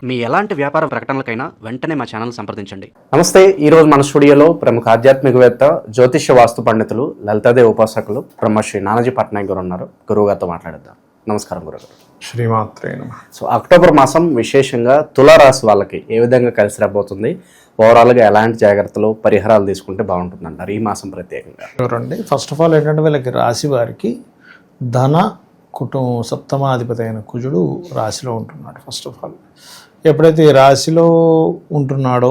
మీ ఎలాంటి వ్యాపార ప్రకటనలకైనా వెంటనే మా ఛానల్ సంప్రదించండి. నమస్తే. ఈరోజు మన స్టూడియోలో ప్రముఖ ఆధ్యాత్మికవేత్త, జ్యోతిష్య వాస్తు పండితులు, లలితాదేవి ఉపాసకులు బ్రహ్మశ్రీ నానాజీ పట్నాయక్ గారు ఉన్నారు. గురువుగారితో మాట్లాడేద్దాం. నమస్కారం గురుగారు. శ్రీమాత్రే నమః. సో అక్టోబర్ మాసం విశేషంగా తులారాశి వాళ్ళకి ఏ విధంగా కలిసి రాబోతుంది, ఓవరాల్గా ఎలాంటి జాగ్రత్తలు పరిహారాలు తీసుకుంటే బాగుంటుందంటారు ఈ మాసం ప్రత్యేకంగా? చూడండి, ఫస్ట్ ఆఫ్ ఆల్ ఏంటంటే వీళ్ళకి రాశి వారికి ధన సప్తమాధిపతి అయిన కుజుడు రాశిలో ఉంటున్నాడు. ఫస్ట్ ఆఫ్ ఆల్ ఎప్పుడైతే ఈ రాశిలో ఉంటున్నాడో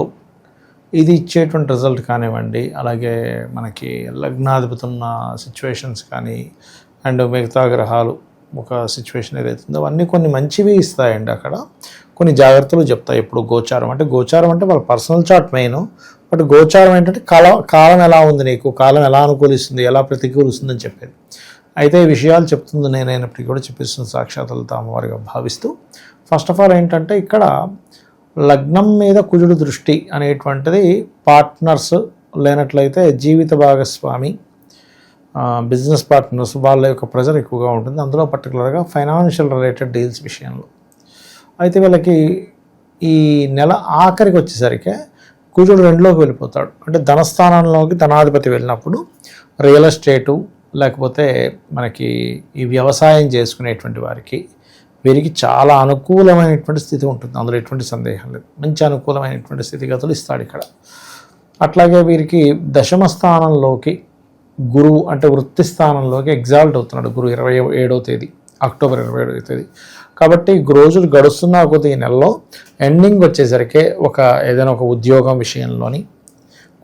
ఇది ఇచ్చేటువంటి రిజల్ట్ కానివ్వండి, అలాగే మనకి లగ్నాధిపతి ఉన్న సిచ్యువేషన్స్ కానీ అండ్ మిగతా గ్రహాలు ఒక సిచ్యువేషన్ ఏదైతుందో అవన్నీ కొన్ని మంచివి ఇస్తాయండి. అక్కడ కొన్ని జాగ్రత్తలు చెప్తాయి. ఇప్పుడు గోచారం అంటే వాళ్ళ పర్సనల్ చార్ట్ మెయిన్, బట్ గోచారం ఏంటంటే కాలం ఎలా ఉంది, నీకు కాలం ఎలా అనుకూలిస్తుంది, ఎలా ప్రతికూలిస్తుంది అని చెప్పేది. అయితే ఈ విషయాలు చెప్తుంది నేనైనప్పటికీ కూడా చెప్పిస్తుంది సాక్షాత్తులతో అమ్మవారిగా భావిస్తూ. ఫస్ట్ ఆఫ్ ఆల్ ఏంటంటే ఇక్కడ లగ్నం మీద కుజుడు దృష్టి అనేటువంటిది పార్ట్నర్స్ లేనట్లయితే జీవిత భాగస్వామి, బిజినెస్ పార్ట్నర్స్ వాళ్ళ యొక్క ప్రెజర్ ఎక్కువగా ఉంటుంది, అందులో పర్టికులర్గా ఫైనాన్షియల్ రిలేటెడ్ డీల్స్ విషయంలో. అయితే వీళ్ళకి ఈ నెల ఆఖరికి వచ్చేసరికి కుజుడు 2లోకి వెళ్ళిపోతాడు. అంటే ధనస్థానంలోకి ధనాధిపతి వెళ్ళినప్పుడు రియల్ ఎస్టేటు లేకపోతే మనకి ఈ వ్యవసాయం చేసుకునేటువంటి వీరికి చాలా అనుకూలమైనటువంటి స్థితి ఉంటుంది, అందులో ఎటువంటి సందేహం లేదు. మంచి అనుకూలమైనటువంటి స్థితిగతులు ఇస్తాడు ఇక్కడ. అట్లాగే వీరికి దశమ స్థానంలోకి గురువు అంటే వృత్తి స్థానంలోకి ఎగ్జాల్ట్ అవుతున్నాడు గురువు 27వ తేదీ, అక్టోబర్ 27వ తేదీ. కాబట్టి రోజులు గడుస్తున్నా కొద్ది ఈ నెలలో ఎండింగ్ వచ్చేసరికి ఏదైనా ఒక ఉద్యోగం విషయంలోని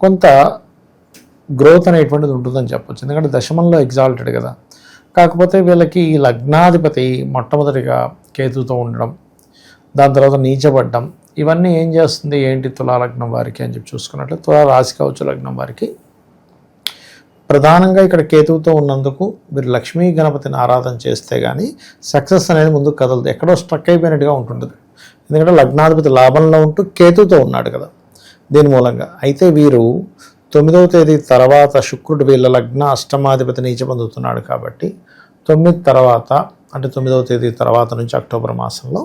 కొంత గ్రోత్ అనేటువంటిది ఉంటుందని చెప్పొచ్చు. ఎందుకంటే దశమంలో ఎగ్జాల్టెడ్ కదా. కాకపోతే వీళ్ళకి ఈ లగ్నాధిపతి మొట్టమొదటిగా కేతుతో ఉండడం, దాని తర్వాత నీచబడ్డం, ఇవన్నీ ఏం చేస్తుంది ఏంటి తులాలగ్నం వారికి అని చెప్పి చూసుకున్నట్లు, తులా రాశి కావచ్చు లగ్నం వారికి ప్రధానంగా ఇక్కడ కేతువుతో ఉన్నందుకు మీరు లక్ష్మీ గణపతిని ఆరాధన చేస్తే కానీ సక్సెస్ అనేది ముందుకు కదలదు, ఎక్కడో స్ట్రక్ అయిపోయినట్టుగా ఉంటుంటుంది. ఎందుకంటే లగ్నాధిపతి లాభంలో ఉంటూ కేతువుతో ఉన్నాడు కదా దీని మూలంగా. అయితే వీరు 9వ తేదీ తర్వాత శుక్రుడు వీళ్ళ లగ్న అష్టమాధిపతి నీచ పొందుతున్నాడు కాబట్టి 9 తర్వాత అంటే 9వ తేదీ తర్వాత నుంచి అక్టోబర్ మాసంలో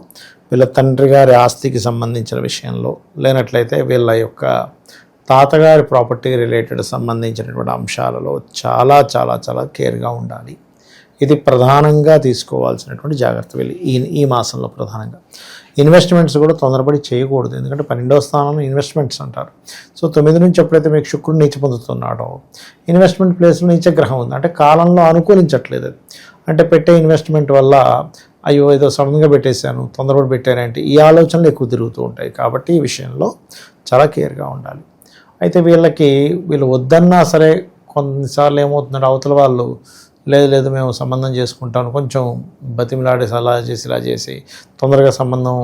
వీళ్ళ తండ్రి గారి ఆస్తికి సంబంధించిన విషయంలో లేనట్లయితే వీళ్ళ యొక్క తాతగారి ప్రాపర్టీ రిలేటెడ్ సంబంధించినటువంటి అంశాలలో చాలా చాలా చాలా కేర్గా ఉండాలి. ఇది ప్రధానంగా తీసుకోవాల్సినటువంటి జాగ్రత్త వీళ్ళు ఈ మాసంలో. ప్రధానంగా ఇన్వెస్ట్మెంట్స్ కూడా తొందరపడి చేయకూడదు, ఎందుకంటే 12వ స్థానంలో ఇన్వెస్ట్మెంట్స్ అంటారు. సో 9 నుంచి ఎప్పుడైతే మీకు శుక్రుడు నీచ పొందుతున్నాడో ఇన్వెస్ట్మెంట్ ప్లేస్లో నీచ గ్రహం ఉంది, అంటే కాలంలో అనుకూలించట్లేదు. అంటే పెట్టే ఇన్వెస్ట్మెంట్ వల్ల అయ్యో ఏదో సడన్గా పెట్టేశాను, తొందరపడి పెట్టానంటే ఈ ఆలోచనలు ఎక్కువ తిరుగుతూ ఉంటాయి. కాబట్టి ఈ విషయంలో చాలా కేర్గా ఉండాలి. అయితే వీళ్ళు వద్దన్నా సరే కొన్నిసార్లు ఏమవుతుందంటే అవతల వాళ్ళు లేదు మేము సంబంధం చేసుకుంటాను కొంచెం బతిమిలాడేసి అలా చేసి ఇలా చేసి తొందరగా సంబంధం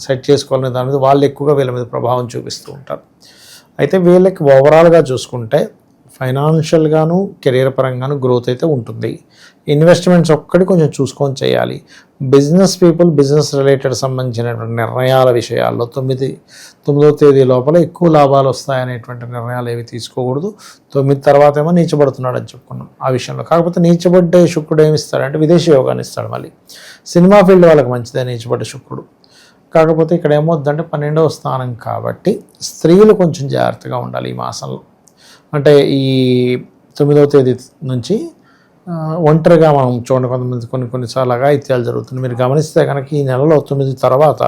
సెట్ చేసుకోవాలనే దాని మీద వాళ్ళు ఎక్కువగా వీళ్ళ మీద ప్రభావం చూపిస్తూ ఉంటారు. అయితే వీళ్ళకి ఓవరాల్గా చూసుకుంటే ఫైనాన్షియల్గాను కెరీర్ పరంగాను గ్రోత్ అయితే ఉంటుంది. ఇన్వెస్ట్మెంట్స్ ఒక్కటి కొంచెం చూసుకొని చేయాలి. బిజినెస్ పీపుల్ బిజినెస్ రిలేటెడ్ సంబంధించినటువంటి నిర్ణయాల విషయాల్లో 9వ తేదీ లోపల ఎక్కువ లాభాలు వస్తాయనేటువంటి నిర్ణయాలు ఏవి తీసుకోకూడదు. 9 తర్వాత ఏమో నీచబడుతున్నాడు అని చెప్పుకున్నాం ఆ విషయంలో. కాకపోతే నీచబడ్డే శుక్రుడు ఏమి ఇస్తాడంటే విదేశీ యోగాన్ని ఇస్తాడు. మళ్ళీ సినిమా ఫీల్డ్ వాళ్ళకి మంచిదే నీచబడ్డ శుక్రుడు. కాకపోతే ఇక్కడ ఏమవుద్దంటే 12వ స్థానం కాబట్టి స్త్రీలు కొంచెం జాగ్రత్తగా ఉండాలి ఈ మాసంలో. అంటే ఈ 9వ తేదీ నుంచి ఒంటరిగా మనం చూడండి కొన్నిసార్లు అఘాయిత్యాలు జరుగుతుంది. మీరు గమనిస్తే కనుక ఈ నెలలో 9 తర్వాత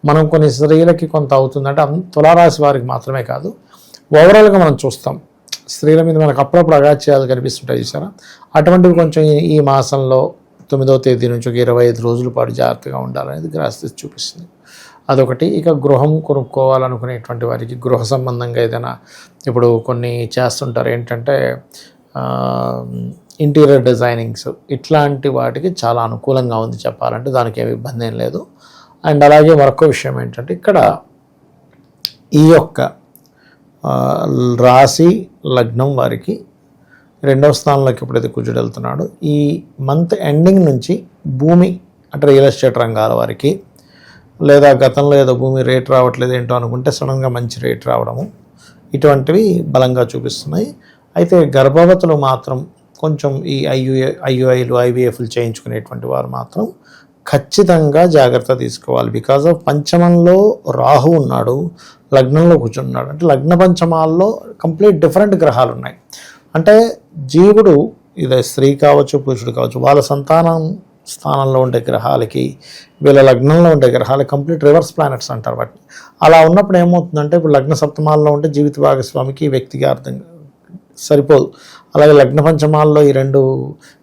మనం కొన్ని స్త్రీలకి కొంత అవుతుందంటే తులారాశి వారికి మాత్రమే కాదు, ఓవరాల్గా మనం చూస్తాం స్త్రీల మీద మనకు అప్పుడప్పుడు అఘాయిత్యాలు కనిపిస్తుంటాయి చూసారా. అటువంటివి కొంచెం ఈ మాసంలో 9వ తేదీ నుంచి ఒక 25 రోజుల పాటు జాగ్రత్తగా ఉండాలనేది గ్రహస్థితి చూపిస్తుంది. అదొకటి. ఇక గృహం కొనుక్కోవాలనుకునేటువంటి వారికి గృహ సంబంధంగా ఏదైనా ఇప్పుడు కొన్ని చేస్తుంటారు ఏంటంటే ఇంటీరియర్ డిజైనింగ్స్, ఇట్లాంటి వాటికి చాలా అనుకూలంగా ఉంది చెప్పాలంటే, దానికి ఏమి ఇబ్బంది ఏం లేదు. అండ్ అలాగే మరొక విషయం ఏంటంటే ఇక్కడ ఈ యొక్క రాశి లగ్నం వారికి 2వ స్థానంలోకి ఎప్పుడైతే కుజుడు వెళ్తున్నాడు ఈ మంత్ ఎండింగ్ నుంచి భూమి అంటే రియల్ ఎస్టేట్ రంగాల వారికి లేదా గతంలో ఏదో భూమి రేట్ రావట్లేదు ఏంటో అనుకుంటే సడన్గా మంచి రేట్ రావడము ఇటువంటివి బలంగా చూపిస్తున్నాయి. అయితే గర్భవతులు మాత్రం కొంచెం ఈ ఐయుఐలు ఐవీఎఫ్లు చేయించుకునేటువంటి వారు మాత్రం ఖచ్చితంగా జాగ్రత్త తీసుకోవాలి. బికాజ్ ఆఫ్ పంచమంలో రాహు ఉన్నాడు, లగ్నంలో కూర్చున్నాడు. అంటే లగ్న పంచమాల్లో కంప్లీట్ డిఫరెంట్ గ్రహాలు ఉన్నాయి. అంటే జీవుడు ఇదే స్త్రీ కావచ్చు, పురుషుడు కావచ్చు, వాళ్ళ సంతానం స్థానంలో ఉండే గ్రహాలకి వీళ్ళ లగ్నంలో ఉండే గ్రహాలకి కంప్లీట్ రివర్స్ ప్లానెట్స్ అంటారు వాటిని. అలా ఉన్నప్పుడు ఏమవుతుందంటే ఇప్పుడు లగ్న సప్తమాల్లో ఉంటే జీవిత భాగస్వామికి వ్యక్తిగా అర్థం సరిపోదు. అలాగే లగ్న పంచమాల్లో ఈ రెండు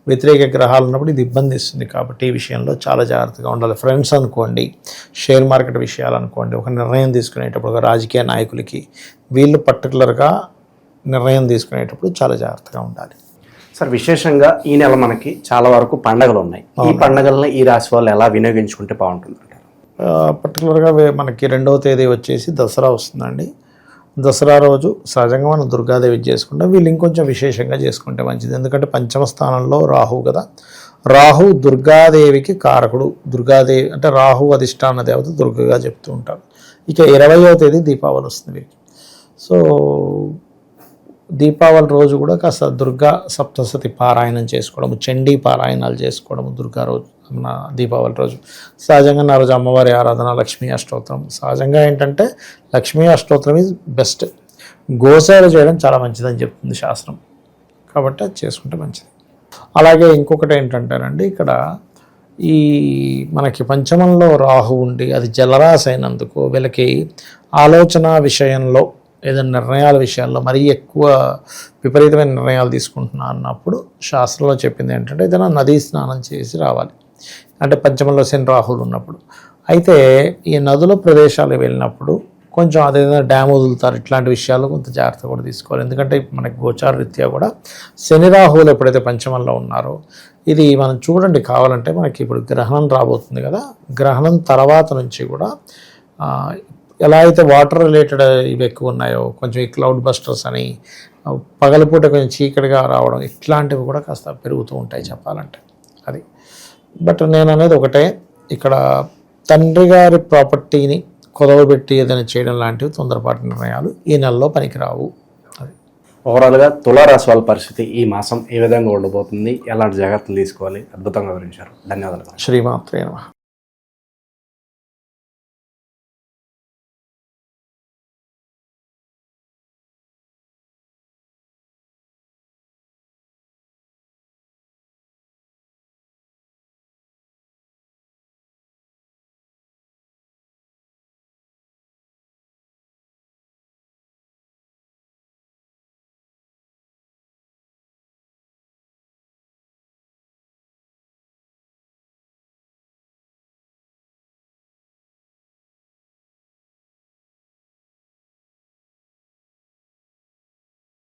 వ్యతిరేక గ్రహాలు ఉన్నప్పుడు ఇది ఇబ్బంది ఇస్తుంది. కాబట్టి ఈ విషయంలో చాలా జాగ్రత్తగా ఉండాలి. ఫ్రెండ్స్ అనుకోండి, షేర్ మార్కెట్ విషయాలు అనుకోండి, ఒక నిర్ణయం తీసుకునేటప్పుడు ఒక రాజకీయ నాయకులకి వీళ్ళు పర్టికులర్గా నిర్ణయం తీసుకునేటప్పుడు చాలా జాగ్రత్తగా ఉండాలి. సార్, విశేషంగా ఈ నెల మనకి చాలా వరకు పండగలు ఉన్నాయి. ఈ పండగలను ఈ రాశి వాళ్ళు ఎలా వినియోగించుకుంటే బాగుంటుంది అంటారు? పర్టికులర్గా మనకి 2వ తేదీ వచ్చేసి దసరా వస్తుందండి. దసరా రోజు సహజంగా మనం దుర్గాదేవి చేసుకుంటాం. వీళ్ళు ఇంకొంచెం విశేషంగా చేసుకుంటే మంచిది. ఎందుకంటే పంచమ స్థానంలో రాహు కదా. రాహు దుర్గాదేవికి కారకుడు. దుర్గాదేవి అంటే రాహు అధిష్టాన దేవత దుర్గగా చెప్తూ ఉంటారు. ఇక 20వ తేదీ దీపావళి వస్తుంది వీరికి. సో దీపావళి రోజు కూడా కాస్త దుర్గా సప్తశతి పారాయణం చేసుకోవడము, చండీ పారాయణాలు చేసుకోవడము దుర్గా రోజు, మన దీపావళి రోజు. సహజంగా నా రోజు అమ్మవారి ఆరాధన, లక్ష్మీ అష్టోత్తరం. సహజంగా ఏంటంటే లక్ష్మీ అష్టోత్తరం ఈజ్ బెస్ట్. గోసేవ చేయడం చాలా మంచిదని చెప్తుంది శాస్త్రం. కాబట్టి అది చేసుకుంటే మంచిది. అలాగే ఇంకొకటి ఏంటంటేనండి, ఇక్కడ ఈ మనకి పంచమంలో రాహు ఉండి అది జలరాశి అయినందుకు వీళ్ళకి ఆలోచన విషయంలో ఏదైనా నిర్ణయాల విషయాల్లో మరీ ఎక్కువ విపరీతమైన నిర్ణయాలు తీసుకుంటున్నా అన్నప్పుడు శాస్త్రంలో చెప్పింది ఏంటంటే ఏదైనా నదీ స్నానం చేసి రావాలి. అంటే పంచమంలో శని రాహులు ఉన్నప్పుడు. అయితే ఈ నదుల ప్రదేశాలు వెళ్ళినప్పుడు కొంచెం అదేదైనా డ్యామ్ వదులుతారు, ఇట్లాంటి విషయాల్లో కొంత జాగ్రత్త కూడా తీసుకోవాలి. ఎందుకంటే మనకి గోచార రీత్యా కూడా శని రాహువులు ఎప్పుడైతే పంచమంలో ఉన్నారో, ఇది మనం చూడండి కావాలంటే మనకి ఇప్పుడు గ్రహణం రాబోతుంది కదా, గ్రహణం తర్వాత నుంచి కూడా ఎలా అయితే వాటర్ రిలేటెడ్ ఇవి ఎక్కువ ఉన్నాయో, కొంచెం ఈ క్లౌడ్ బస్టర్స్ అని పగలపూట కొంచెం చీకటిగా రావడం, ఇట్లాంటివి కూడా కాస్త పెరుగుతూ ఉంటాయి చెప్పాలంటే. అది బట్ నేను అనేది ఒకటే, ఇక్కడ తండ్రి గారి ప్రాపర్టీని కొదవబెట్టి ఏదైనా చేయడం లాంటివి తొందరపాటు నిర్ణయాలు ఈ నెలలో పనికిరావు. అది ఓవరాల్గా తులారాశి వాళ్ళ పరిస్థితి ఈ మాసం ఏ విధంగా ఉండబోతుంది, ఎలాంటి జాగ్రత్తలు తీసుకోవాలి, అద్భుతంగా వివరించారు. ధన్యవాదాలు. శ్రీమాత్రే నమః.